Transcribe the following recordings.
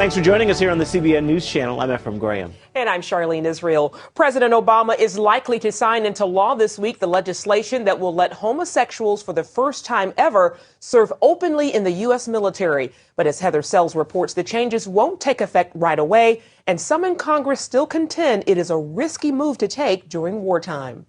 Thanks for joining us here on the CBN News Channel. I'm Ephraim Graham. And I'm Charlene Israel. President Obama is likely to sign into law this week the legislation that will let homosexuals for the first time ever serve openly in the U.S. military. But as Heather Sells reports, the changes won't take effect right away, and some in Congress still contend it is a risky move to take during wartime.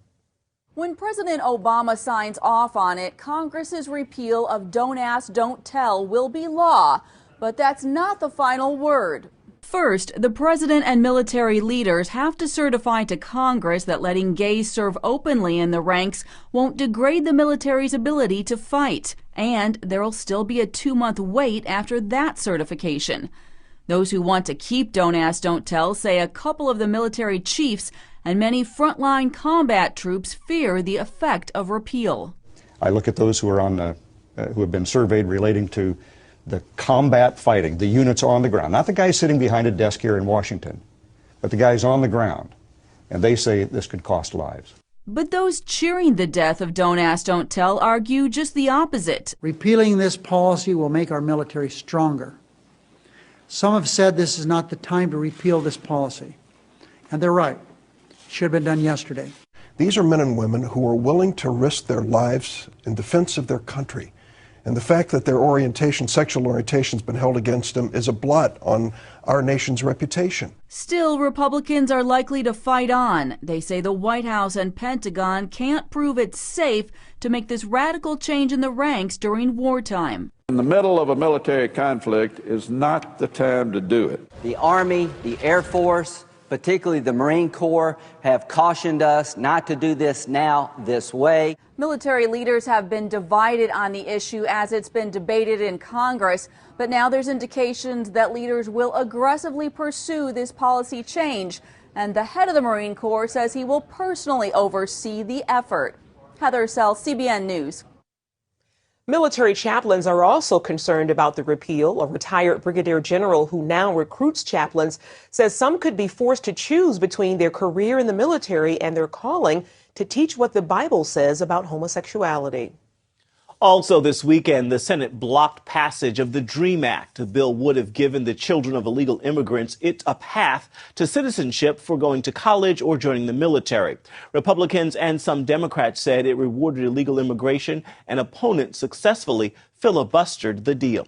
When President Obama signs off on it, Congress's repeal of Don't Ask, Don't Tell will be law. But that's not the final word. First, the president and military leaders have to certify to Congress that letting gays serve openly in the ranks won't degrade the military's ability to fight. And there'll still be a 2-month wait after that certification. Those who want to keep Don't Ask, Don't Tell say a couple of the military chiefs and many frontline combat troops fear the effect of repeal. I look at those who are who have been surveyed relating to the combat fighting, the units on the ground, not the guys sitting behind a desk here in Washington, but the guys on the ground, and they say this could cost lives. But those cheering the death of Don't Ask, Don't Tell argue just the opposite. Repealing this policy will make our military stronger. Some have said this is not the time to repeal this policy, and they're right. It should have been done yesterday. These are men and women who are willing to risk their lives in defense of their country. And the fact that their sexual orientation, has been held against them is a blot on our nation's reputation. Still, Republicans are likely to fight on. They say the White House and Pentagon can't prove it's safe to make this radical change in the ranks during wartime. In the middle of a military conflict is not the time to do it. The Army, the Air Force, particularly the Marine Corps, have cautioned us not to do this now this way. Military leaders have been divided on the issue as it's been debated in Congress, but now there's indications that leaders will aggressively pursue this policy change, and the head of the Marine Corps says he will personally oversee the effort. Heather Sells, CBN News. Military chaplains are also concerned about the repeal. A retired brigadier general who now recruits chaplains says some could be forced to choose between their career in the military and their calling to teach what the Bible says about homosexuality. Also this weekend, the Senate blocked passage of the DREAM Act. The bill would have given the children of illegal immigrants a path to citizenship for going to college or joining the military. Republicans and some Democrats said it rewarded illegal immigration, and opponents successfully filibustered the deal.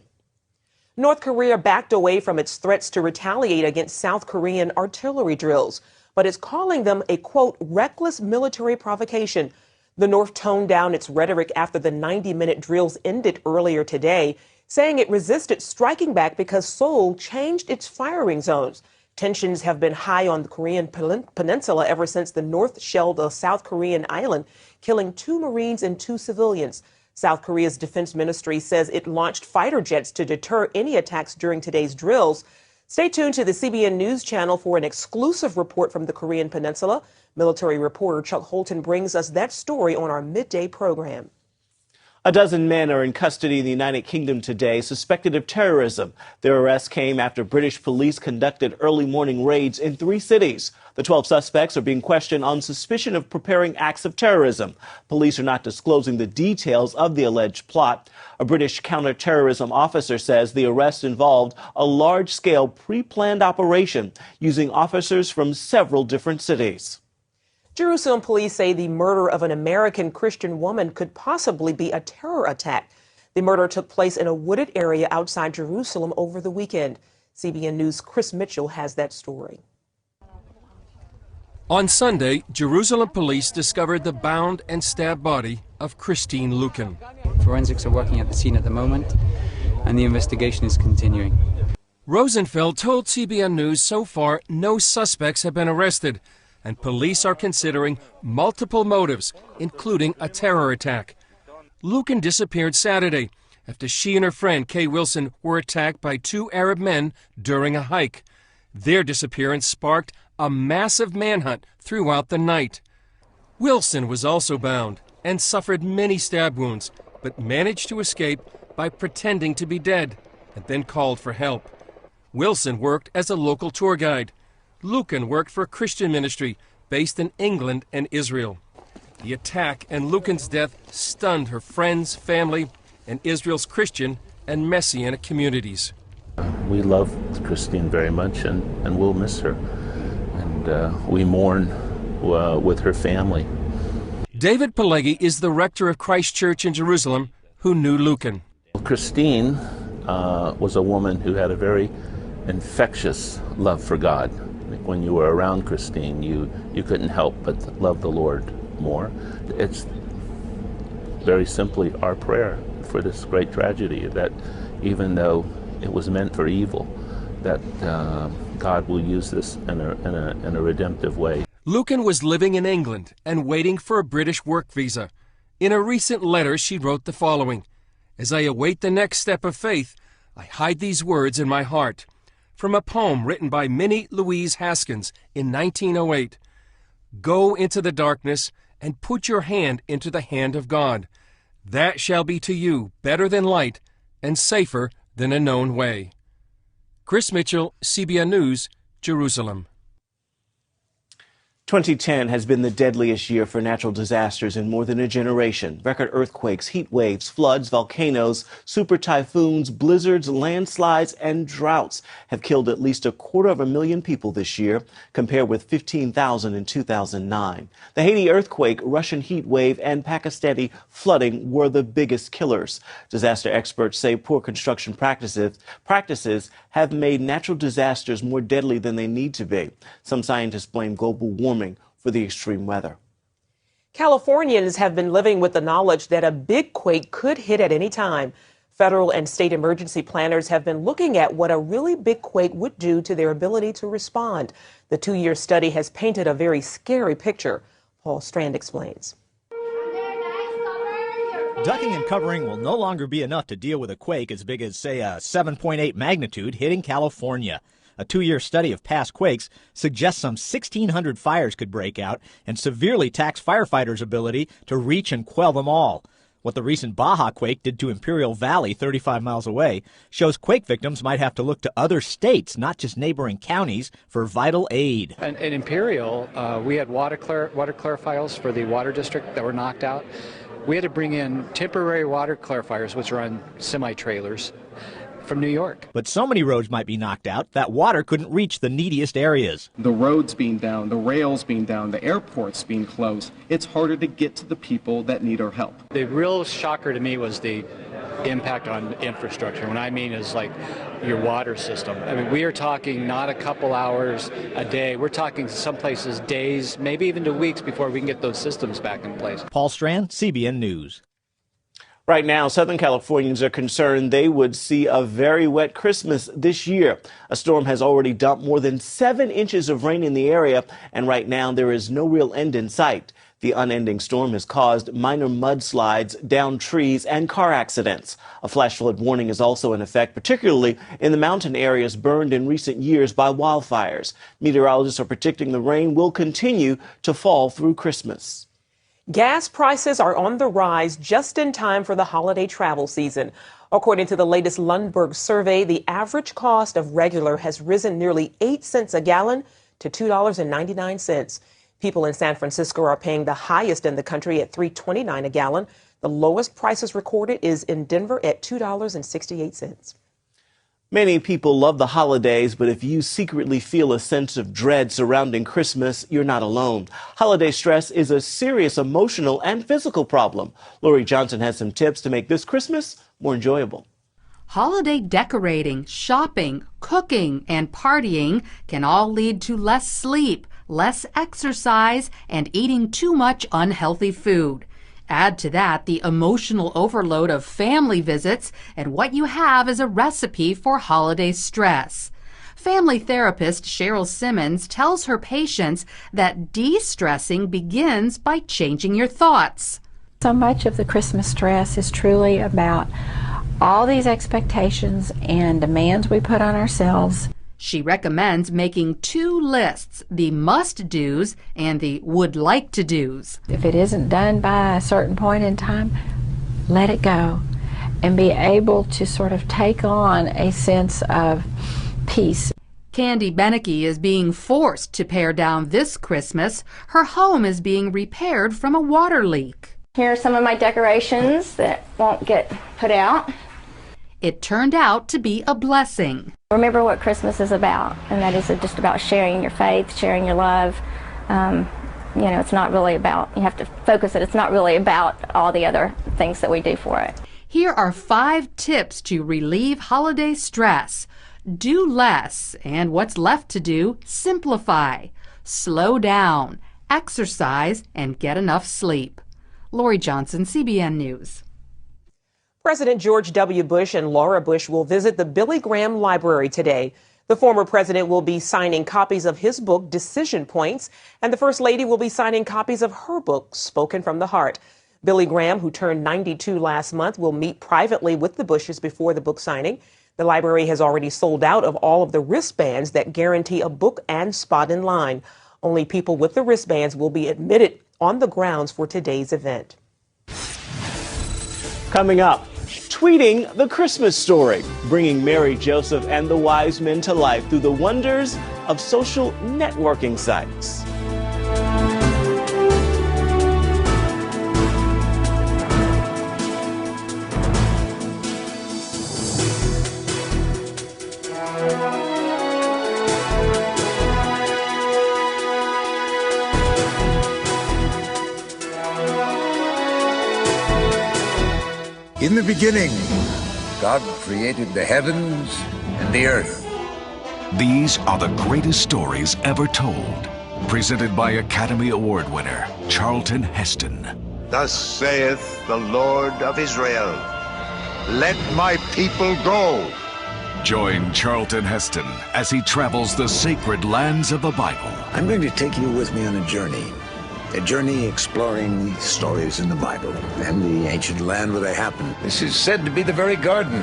North Korea backed away from its threats to retaliate against South Korean artillery drills, but is calling them a, quote, reckless military provocation. The North toned down its rhetoric after the 90-minute drills ended earlier today, saying it resisted striking back because Seoul changed its firing zones. Tensions have been high on the Korean peninsula ever since the North shelled a South Korean island, killing 2 Marines and 2 civilians. South Korea's defense ministry says it launched fighter jets to deter any attacks during today's drills. Stay tuned to the CBN News Channel for an exclusive report from the Korean Peninsula. Military reporter Chuck Holton brings us that story on our midday program. A dozen men are in custody in the United Kingdom today, suspected of terrorism. Their arrest came after British police conducted early morning raids in 3 cities. The 12 suspects are being questioned on suspicion of preparing acts of terrorism. Police are not disclosing the details of the alleged plot. A British counterterrorism officer says the arrest involved a large-scale pre-planned operation using officers from several different cities. Jerusalem police say the murder of an American Christian woman could possibly be a terror attack. The murder took place in a wooded area outside Jerusalem over the weekend. CBN News' Chris Mitchell has that story. On Sunday, Jerusalem police discovered the bound and stabbed body of Christine Lucan. Forensics are working at the scene at the moment, and the investigation is continuing. Rosenfeld told CBN News so far no suspects have been arrested, and police are considering multiple motives, including a terror attack. Lucan disappeared Saturday after she and her friend Kay Wilson were attacked by 2 Arab men during a hike. Their disappearance sparked a massive manhunt throughout the night. Wilson was also bound and suffered many stab wounds, but managed to escape by pretending to be dead and then called for help. Wilson worked as a local tour guide. Lucan worked for a Christian ministry based in England and Israel. The attack and Lucan's death stunned her friends, family, and Israel's Christian and Messianic communities. We love Christine very much, and we'll miss her. And we mourn with her family. David Pileggi is the rector of Christ Church in Jerusalem who knew Lucan. Christine was a woman who had a very infectious love for God. When you were around Christine, you couldn't help but love the Lord more. It's very simply our prayer for this great tragedy, that even though it was meant for evil, that God will use this in a redemptive way. Lucan was living in England and waiting for a British work visa. In a recent letter, she wrote the following: "As I await the next step of faith, I hide these words in my heart." From a poem written by Minnie Louise Haskins in 1908. "Go into the darkness and put your hand into the hand of God. That shall be to you better than light and safer than a known way." Chris Mitchell, CBN News, Jerusalem. 2010 has been the deadliest year for natural disasters in more than a generation. Record earthquakes, heat waves, floods, volcanoes, super typhoons, blizzards, landslides, and droughts have killed at least 250,000 people this year, compared with 15,000 in 2009. The Haiti earthquake, Russian heat wave, and Pakistani flooding were the biggest killers. Disaster experts say poor construction practices have made natural disasters more deadly than they need to be. Some scientists blame global warming for the extreme weather. Californians have been living with the knowledge that a big quake could hit at any time. Federal and state emergency planners have been looking at what a really big quake would do to their ability to respond. The 2-year study has painted a very scary picture. Paul Strand explains. Ducking and covering will no longer be enough to deal with a quake as big as, say, a 7.8 magnitude hitting California. A 2-year study of past quakes suggests some 1,600 fires could break out and severely tax firefighters' ability to reach and quell them all. What the recent Baja quake did to Imperial Valley, 35 miles away, shows quake victims might have to look to other states, not just neighboring counties, for vital aid. In Imperial, we had water clarifiers for the water district that were knocked out. We had to bring in temporary water clarifiers, which are on semi-trailers, from New York. But so many roads might be knocked out that water couldn't reach the neediest areas. The roads being down, the rails being down, the airports being closed, it's harder to get to the people that need our help. The real shocker to me was the impact on infrastructure. What I mean is like your water system. I mean, we are talking not a couple hours a day. We're talking some places days, maybe even to weeks before we can get those systems back in place. Paul Strand, CBN News. Right now, Southern Californians are concerned they would see a very wet Christmas this year. A storm has already dumped more than 7 inches of rain in the area, and right now there is no real end in sight. The unending storm has caused minor mudslides, downed trees, and car accidents. A flash flood warning is also in effect, particularly in the mountain areas burned in recent years by wildfires. Meteorologists are predicting the rain will continue to fall through Christmas. Gas prices are on the rise just in time for the holiday travel season. According to the latest Lundberg survey, the average cost of regular has risen nearly 8 cents a gallon to $2.99. People in San Francisco are paying the highest in the country at $3.29 a gallon. The lowest prices recorded is in Denver at $2.68. Many people love the holidays, but if you secretly feel a sense of dread surrounding Christmas, you're not alone. Holiday stress is a serious emotional and physical problem. Lori Johnson has some tips to make this Christmas more enjoyable. Holiday decorating, shopping, cooking, and partying can all lead to less sleep, less exercise, and eating too much unhealthy food. Add to that the emotional overload of family visits, and what you have is a recipe for holiday stress. Family therapist Cheryl Simmons tells her patients that de-stressing begins by changing your thoughts. So much of the Christmas stress is truly about all these expectations and demands we put on ourselves. She recommends making 2 lists, the must-dos and the would-like-to-dos. If it isn't done by a certain point in time, let it go and be able to sort of take on a sense of peace. Candy Beneke is being forced to pare down this Christmas. Her home is being repaired from a water leak. Here are some of my decorations that won't get put out. It turned out to be a blessing. Remember what Christmas is about, and that is just about sharing your faith, sharing your love. You know, it's not really about, you have to focus it, it's not really about all the other things that we do for it. Here are 5 tips to relieve holiday stress. Do less, and what's left to do, simplify. Slow down, exercise, and get enough sleep. Lori Johnson, CBN News. President George W. Bush and Laura Bush will visit the Billy Graham Library today. The former president will be signing copies of his book, Decision Points, and the First Lady will be signing copies of her book, Spoken from the Heart. Billy Graham, who turned 92 last month, will meet privately with the Bushes before the book signing. The library has already sold out of all of the wristbands that guarantee a book and spot in line. Only people with the wristbands will be admitted on the grounds for today's event. Coming up, tweeting the Christmas story, bringing Mary, Joseph, and the wise men to life through the wonders of social networking sites. In the beginning, God created the heavens and the earth. These are the greatest stories ever told. Presented by Academy Award winner Charlton Heston. Thus saith the Lord of Israel, let my people go. Join Charlton Heston as he travels the sacred lands of the Bible. I'm going to take you with me on a journey exploring the stories in the Bible and the ancient land where they happened. This is said to be the very garden.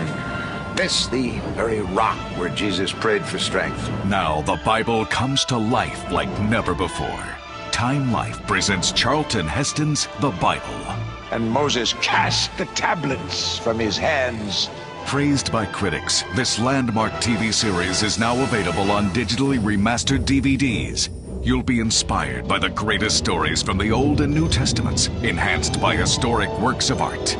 This, the very rock where Jesus prayed for strength. Now the Bible comes to life like never before. Time Life presents Charlton Heston's The Bible. And Moses cast the tablets from his hands. Praised by critics, this landmark TV series is now available on digitally remastered DVDs. You'll be inspired by the greatest stories from the Old and New Testaments, enhanced by historic works of art.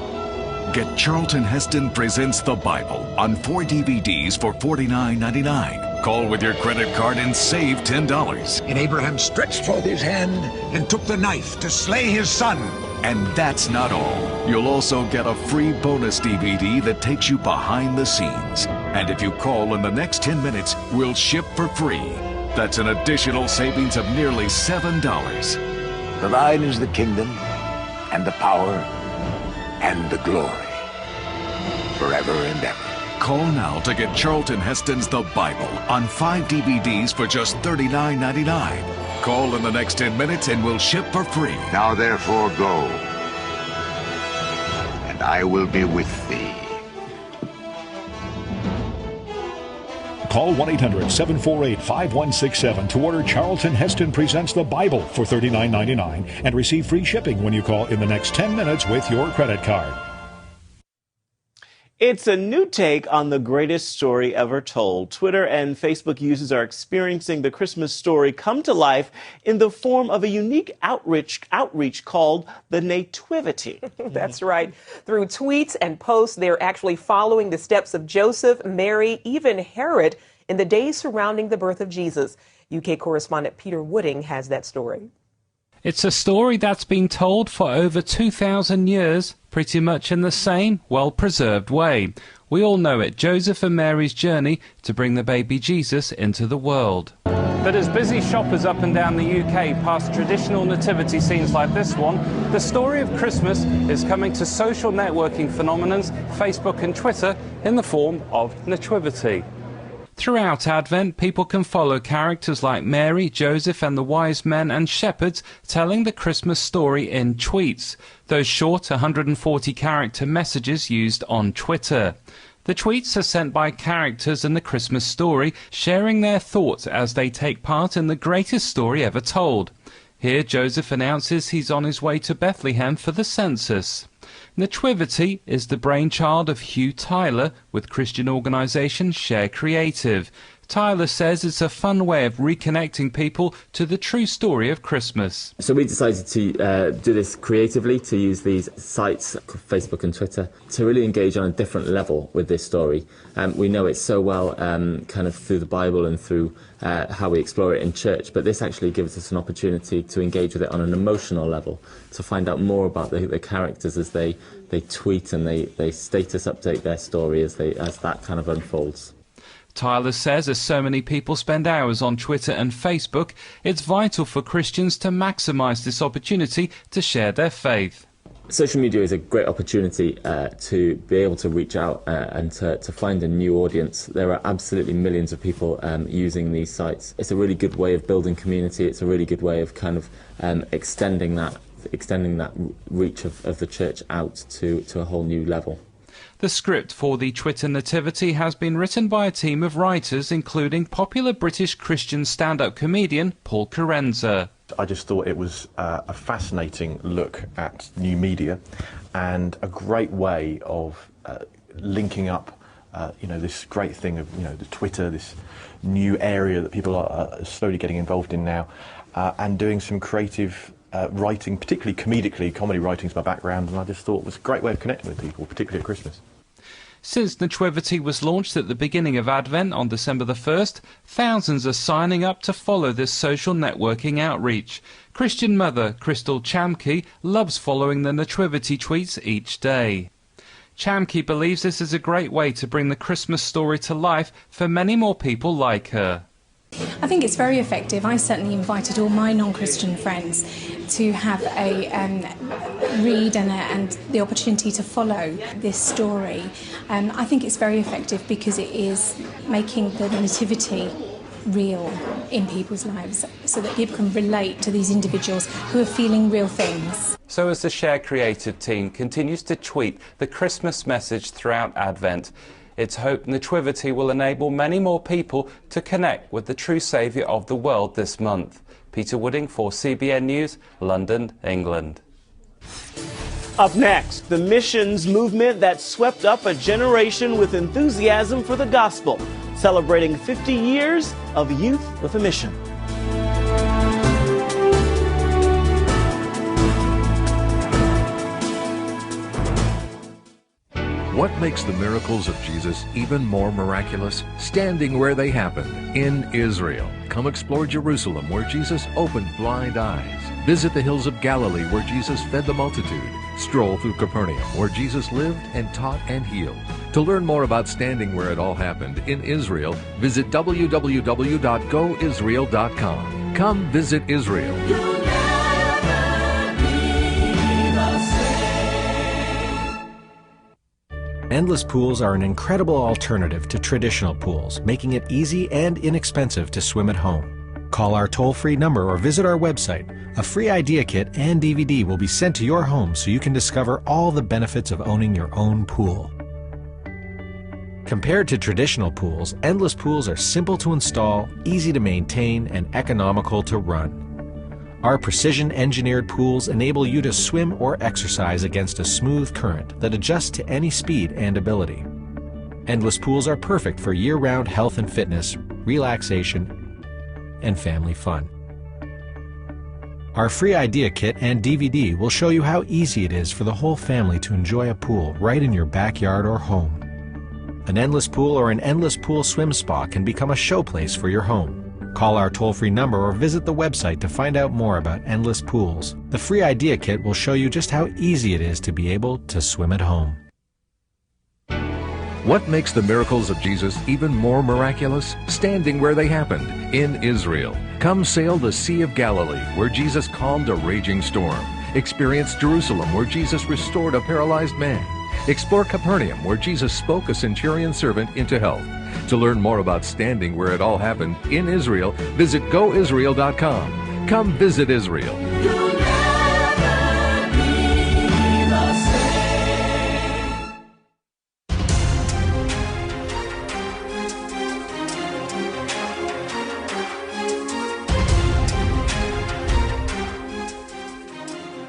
Get Charlton Heston Presents the Bible on 4 DVDs for $49.99. Call with your credit card and save $10. And Abraham stretched forth his hand and took the knife to slay his son. And that's not all. You'll also get a free bonus DVD that takes you behind the scenes. And if you call in the next 10 minutes, we'll ship for free. That's an additional savings of nearly $7. For thine is the kingdom, and the power, and the glory, forever and ever. Call now to get Charlton Heston's The Bible on 5 DVDs for just $39.99. Call in the next 10 minutes and we'll ship for free. Now therefore go, and I will be with thee. Call 1-800-748-5167 to order Charlton Heston Presents the Bible for $39.99 and receive free shipping when you call in the next 10 minutes with your credit card. It's a new take on the greatest story ever told. Twitter and Facebook users are experiencing the Christmas story come to life in the form of a unique outreach called the Nativity. That's right. Through tweets and posts, they're actually following the steps of Joseph, Mary, even Herod in the days surrounding the birth of Jesus. UK correspondent Peter Wooding has that story. It's a story that's been told for over 2,000 years, pretty much in the same well-preserved way. We all know it, Joseph and Mary's journey to bring the baby Jesus into the world. But as busy shoppers up and down the UK pass traditional nativity scenes like this one, the story of Christmas is coming to social networking phenomenons, Facebook and Twitter, in the form of Nativity. Throughout Advent, people can follow characters like Mary, Joseph and the wise men and shepherds telling the Christmas story in tweets, those short 140-character messages used on Twitter. The tweets are sent by characters in the Christmas story, sharing their thoughts as they take part in the greatest story ever told. Here, Joseph announces he's on his way to Bethlehem for the census. Nativity is the brainchild of Hugh Tyler with Christian organisation Share Creative. Tyler says it's a fun way of reconnecting people to the true story of Christmas. So we decided to do this creatively, to use these sites, Facebook and Twitter, to really engage on a different level with this story. We know it so well kind of through the Bible and through how we explore it in church, but this actually gives us an opportunity to engage with it on an emotional level, to find out more about the characters as they tweet and they status update their story as that kind of unfolds. Tyler says as so many people spend hours on Twitter and Facebook, it's vital for Christians to maximise this opportunity to share their faith. Social media is a great opportunity to be able to reach out and to find a new audience. There are absolutely millions of people using these sites. It's a really good way of building community. It's a really good way of kind of extending that reach of the church out to a whole new level. The script for the Twitter Nativity has been written by a team of writers, including popular British Christian stand-up comedian Paul Carenza. I just thought it was a fascinating look at new media and a great way of linking up, this great thing of, the Twitter, this new area that people are slowly getting involved in now, and doing some creative writing, particularly comedically. Comedy writing is my background, and I just thought it was a great way of connecting with people, particularly at Christmas. Since Nativity was launched at the beginning of Advent on December the 1st, thousands are signing up to follow this social networking outreach. Christian mother Crystal Chamke loves following the Nativity tweets each day. Chamke believes this is a great way to bring the Christmas story to life for many more people like her. I think it's very effective. I certainly invited all my non-Christian friends to have a read and the opportunity to follow this story. I think it's very effective because it is making the Nativity real in people's lives so that people can relate to these individuals who are feeling real things. So as the Share Creative team continues to tweet the Christmas message throughout Advent, it's hoped Nativity will enable many more people to connect with the true Saviour of the world this month. Peter Wooding for CBN News, London, England. Up next, the missions movement that swept up a generation with enthusiasm for the gospel, celebrating 50 years of Youth with a Mission. What makes the miracles of Jesus even more miraculous? Standing where they happened, in Israel. Come explore Jerusalem, where Jesus opened blind eyes. Visit the hills of Galilee, where Jesus fed the multitude. Stroll through Capernaum, where Jesus lived and taught and healed. To learn more about standing where it all happened in Israel, visit www.goisrael.com. Come visit Israel. Endless pools are an incredible alternative to traditional pools, making it easy and inexpensive to swim at home. Call our toll-free number or visit our website. A free idea kit and DVD will be sent to your home so you can discover all the benefits of owning your own pool. Compared to traditional pools, endless pools are simple to install, easy to maintain, and economical to run. Our precision-engineered pools enable you to swim or exercise against a smooth current that adjusts to any speed and ability. Endless pools are perfect for year-round health and fitness, relaxation, and family fun. Our free idea kit and DVD will show you how easy it is for the whole family to enjoy a pool right in your backyard or home. An endless pool or an endless pool swim spa can become a showplace for your home. Call our toll-free number or visit the website to find out more about endless pools. The free idea kit will show you just how easy it is to be able to swim at home. What makes the miracles of Jesus even more miraculous? Standing where they happened, in Israel. Come sail the Sea of Galilee, where Jesus calmed a raging storm. Experience Jerusalem, where Jesus restored a paralyzed man. Explore Capernaum, where Jesus spoke a centurion servant into health. To learn more about standing where it all happened in Israel, visit goisrael.com. Come visit Israel.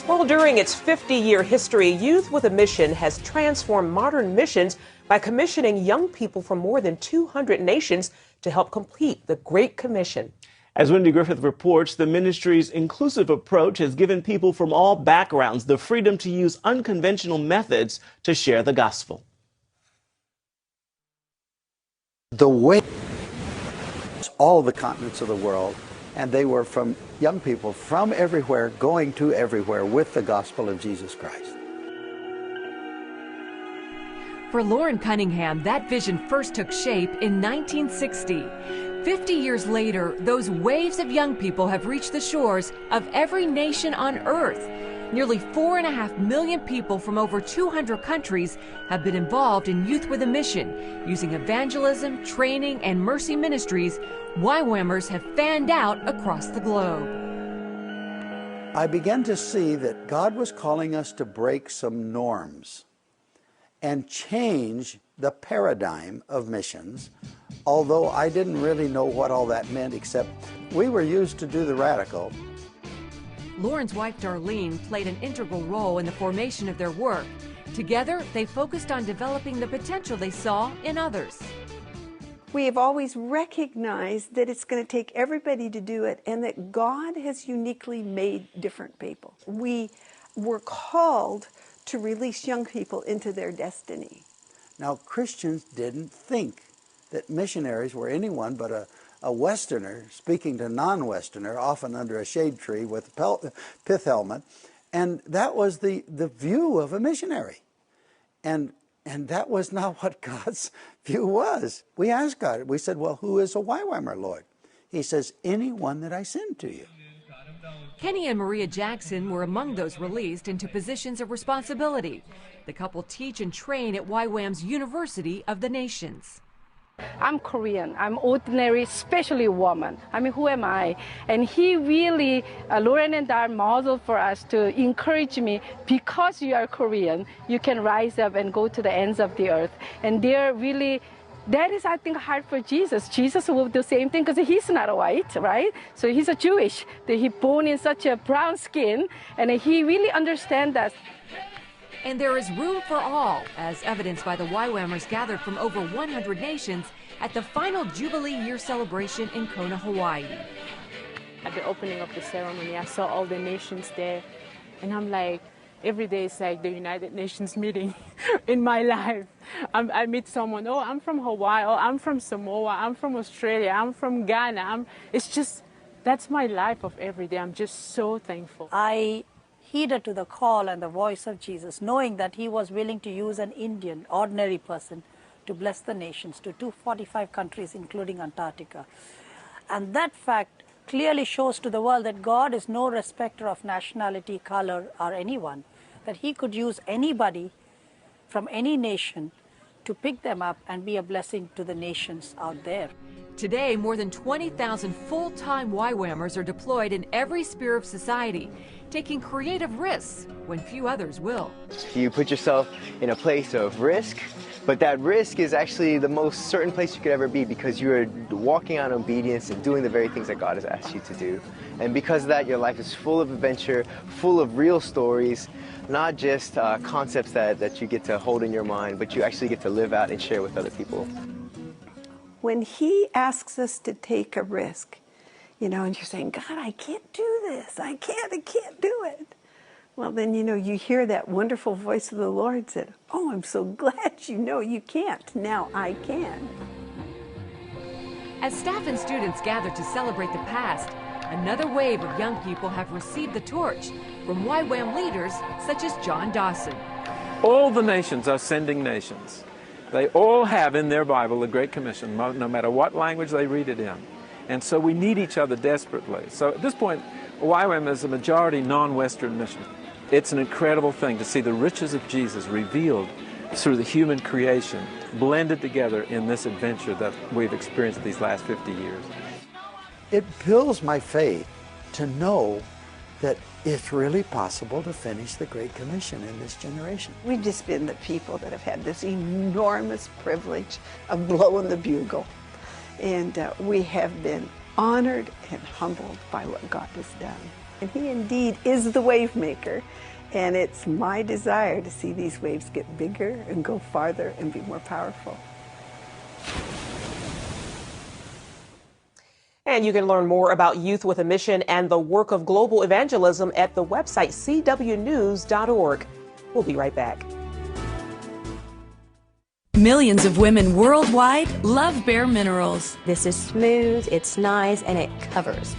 Well, Well, during its 50-year history, Youth with a Mission has transformed modern missions by commissioning young people from more than 200 nations to help complete the Great Commission. As Wendy Griffith reports, the ministry's inclusive approach has given people from all backgrounds the freedom to use unconventional methods to share the gospel. The way all the continents of the world, and they were from young people from everywhere going to everywhere with the gospel of Jesus Christ. For Lauren Cunningham, that vision first took shape in 1960. 50 years later, those waves of young people have reached the shores of every nation on earth. Nearly 4.5 million people from over 200 countries have been involved in Youth with a Mission. Using evangelism, training, and mercy ministries, YWAMers have fanned out across the globe. I began to see that God was calling us to break some norms and change the paradigm of missions, although I didn't really know what all that meant, except we were used to do the radical. Lauren's wife, Darlene, played an integral role in the formation of their work. Together, they focused on developing the potential they saw in others. We have always recognized that it's going to take everybody to do it and that God has uniquely made different people. We were called to release young people into their destiny. Now, Christians didn't think that missionaries were anyone but a Westerner speaking to non-Westerner, often under a shade tree with a pith helmet, and that was the view of a missionary. And that was not what God's view was. We asked God, we said, well, who is a YWAMer, Lord? He says, anyone that I send to you. Kenny and Maria Jackson were among those released into positions of responsibility. The couple teach and train at YWAM's University of the Nations. I'm Korean. I'm ordinary, especially woman. I mean, who am I? And he really, Lauren and Dar modeled for us to encourage me, because you are Korean, you can rise up and go to the ends of the earth. And they're really, that is, I think, hard for Jesus. Jesus will do the same thing because he's not a white, right? So he's a Jewish. He's born in such a brown skin, and he really understands that. And there is room for all, as evidenced by the YWAMers gathered from over 100 nations at the final Jubilee Year celebration in Kona, Hawaii. At the opening of the ceremony, I saw all the nations there, and I'm like, every day is like the United Nations meeting in my life. I meet someone, oh, I'm from Hawaii, oh, I'm from Samoa, I'm from Australia, I'm from Ghana. It's just, that's my life of every day. I'm just so thankful. I heeded to the call and the voice of Jesus, knowing that he was willing to use an Indian, ordinary person, to bless the nations to 245 countries, including Antarctica. And that fact clearly shows to the world that God is no respecter of nationality, color, or anyone, that he could use anybody from any nation to pick them up and be a blessing to the nations out there. Today, more than 20,000 full-time YWAMers are deployed in every sphere of society, taking creative risks when few others will. You put yourself in a place of risk, but that risk is actually the most certain place you could ever be, because you are walking on obedience and doing the very things that God has asked you to do. And because of that, your life is full of adventure, full of real stories, not just concepts that you get to hold in your mind, but you actually get to live out and share with other people. When he asks us to take a risk, and you're saying, God, I can't do this. I can't do it. Well, then, you hear that wonderful voice of the Lord said, oh, I'm so glad you know you can't. Now I can. As staff and students gather to celebrate the past, another wave of young people have received the torch from YWAM leaders such as John Dawson. All the nations are sending nations. They all have in their Bible the Great Commission, no matter what language they read it in. And so we need each other desperately. So at this point, YWAM is a majority non-Western mission. It's an incredible thing to see the riches of Jesus revealed through the human creation, blended together in this adventure that we've experienced these last 50 years. It builds my faith to know that it's really possible to finish the Great Commission in this generation. We've just been the people that have had this enormous privilege of blowing the bugle. And we have been honored and humbled by what God has done. And he indeed is the wave maker. And it's my desire to see these waves get bigger and go farther and be more powerful. And you can learn more about Youth with a Mission and the work of global evangelism at the website cwnews.org. We'll be right back. Millions of women worldwide love Bare Minerals. This is smooth, it's nice, and it covers.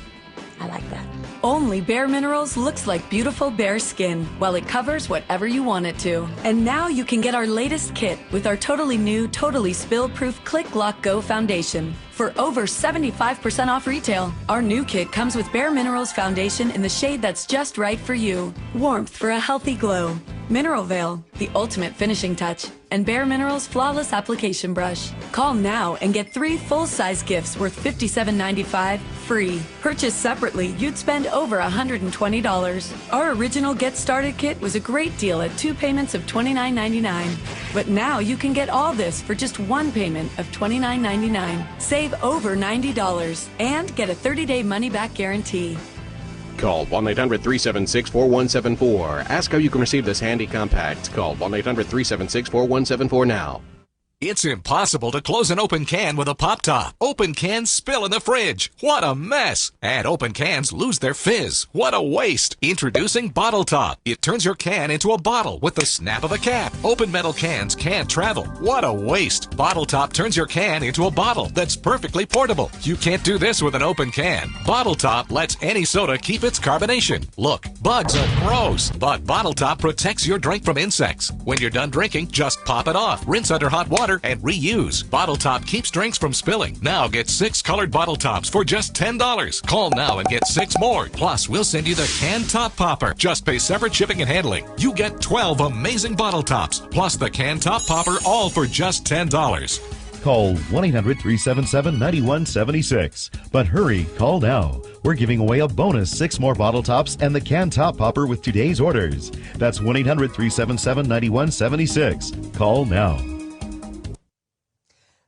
I like that. Only Bare Minerals looks like beautiful bare skin, while it covers whatever you want it to. And now you can get our latest kit with our totally new, totally spill-proof Click Lock Go Foundation. For over 75% off retail, our new kit comes with Bare Minerals Foundation in the shade that's just right for you. Warmth for a healthy glow. Mineral Veil, the ultimate finishing touch, and Bare Minerals Flawless Application Brush. Call now and get 3 full-size gifts worth $57.95 free. Purchased separately, you'd spend over $120. Our original Get Started kit was a great deal at 2 payments of $29.99. But now you can get all this for just 1 payment of $29.99. Save over $90 and get a 30-day money-back guarantee. Call 1-800-376-4174. Ask how you can receive this handy compact. Call 1-800-376-4174 now. It's impossible to close an open can with a pop top. Open cans spill in the fridge. What a mess. And open cans lose their fizz. What a waste. Introducing Bottle Top. It turns your can into a bottle with the snap of a cap. Open metal cans can't travel. What a waste. Bottle Top turns your can into a bottle that's perfectly portable. You can't do this with an open can. Bottle Top lets any soda keep its carbonation. Look, bugs are gross, but Bottle Top protects your drink from insects. When you're done drinking, just pop it off. Rinse under hot water and reuse. Bottle Top keeps drinks from spilling. Now get 6 colored bottle tops for just $10. Call now and get 6 more. Plus, we'll send you the can top popper. Just pay separate shipping and handling. You get 12 amazing bottle tops, plus the can top popper, all for just $10. Call 1-800-377-9176. But hurry, call now. We're giving away a bonus 6 more bottle tops and the can top popper with today's orders. That's 1-800-377-9176. Call now.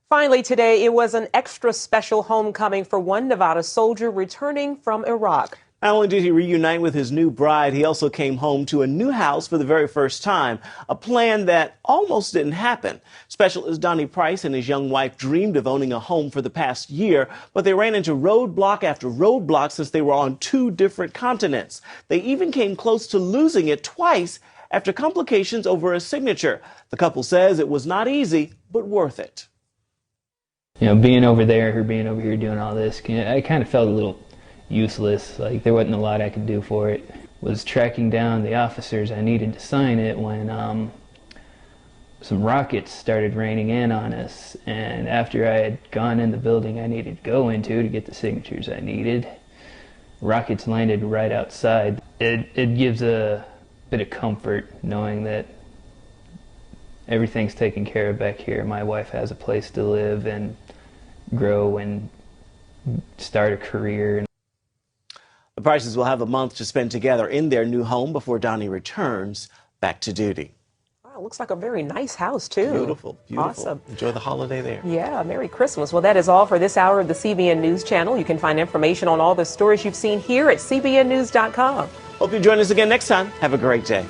Finally today, it was an extra special homecoming for one Nevada soldier returning from Iraq. Not only did he reunite with his new bride, he also came home to a new house for the very first time, a plan that almost didn't happen. Specialist Donnie Price and his young wife dreamed of owning a home for the past year, but they ran into roadblock after roadblock since they were on 2 different continents. They even came close to losing it twice after complications over a signature. The couple says it was not easy, but worth it. You know, being over there or being over here doing all this, I kind of felt a little useless. Like there wasn't a lot I could do for it. Was tracking down the officers I needed to sign it when some rockets started raining in on us. And after I had gone in the building I needed to go into to get the signatures I needed, rockets landed right outside. It gives a bit of comfort knowing that everything's taken care of back here. My wife has a place to live and grow and start a career. The Prices will have a month to spend together in their new home before Donnie returns back to duty. Wow, looks like a very nice house, too. Beautiful, beautiful. Awesome. Enjoy the holiday there. Yeah, Merry Christmas. Well, that is all for this hour of the CBN News Channel. You can find information on all the stories you've seen here at cbnnews.com. Hope you join us again next time. Have a great day.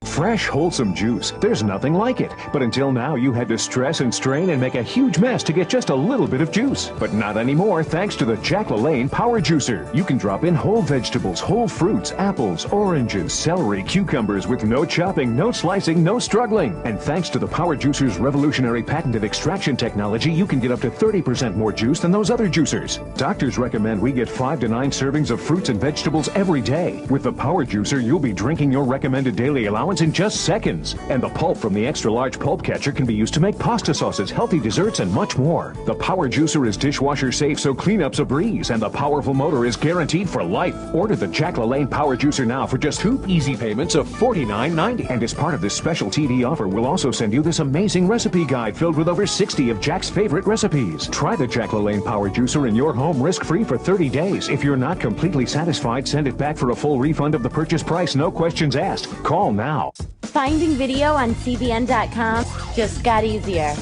Fresh, wholesome juice. There's nothing like it. But until now, you had to stress and strain and make a huge mess to get just a little bit of juice. But not anymore, thanks to the Jack LaLanne Power Juicer. You can drop in whole vegetables, whole fruits, apples, oranges, celery, cucumbers with no chopping, no slicing, no struggling. And thanks to the Power Juicer's revolutionary patented extraction technology, you can get up to 30% more juice than those other juicers. Doctors recommend we get 5 to 9 servings of fruits and vegetables every day. With the Power Juicer, you'll be drinking your recommended daily allowance in just seconds. And the pulp from the extra large pulp catcher can be used to make pasta sauces, healthy desserts, and much more. The Power Juicer is dishwasher safe, so cleanup's a breeze, and the powerful motor is guaranteed for life. Order the Jack LaLanne Power Juicer now for just 2 easy payments of $49.90. And as part of this special TV offer, we'll also send you this amazing recipe guide filled with over 60 of Jack's favorite recipes. Try the Jack LaLanne Power Juicer in your home risk-free for 30 days. If you're not completely satisfied, send it back for a full refund of the purchase price, no questions asked. Call now. Finding video on CBN.com just got easier.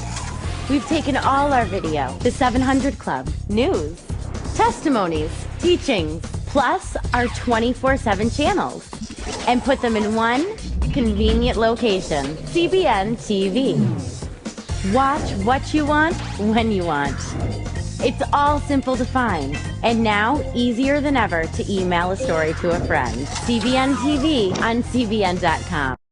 We've taken all our video, the 700 Club, news, testimonies, teachings, plus our 24/7 channels, and put them in one convenient location, CBN TV. Watch what you want, when you want. It's all simple to find, and now easier than ever to email a story to a friend. CBN TV on CBN.com.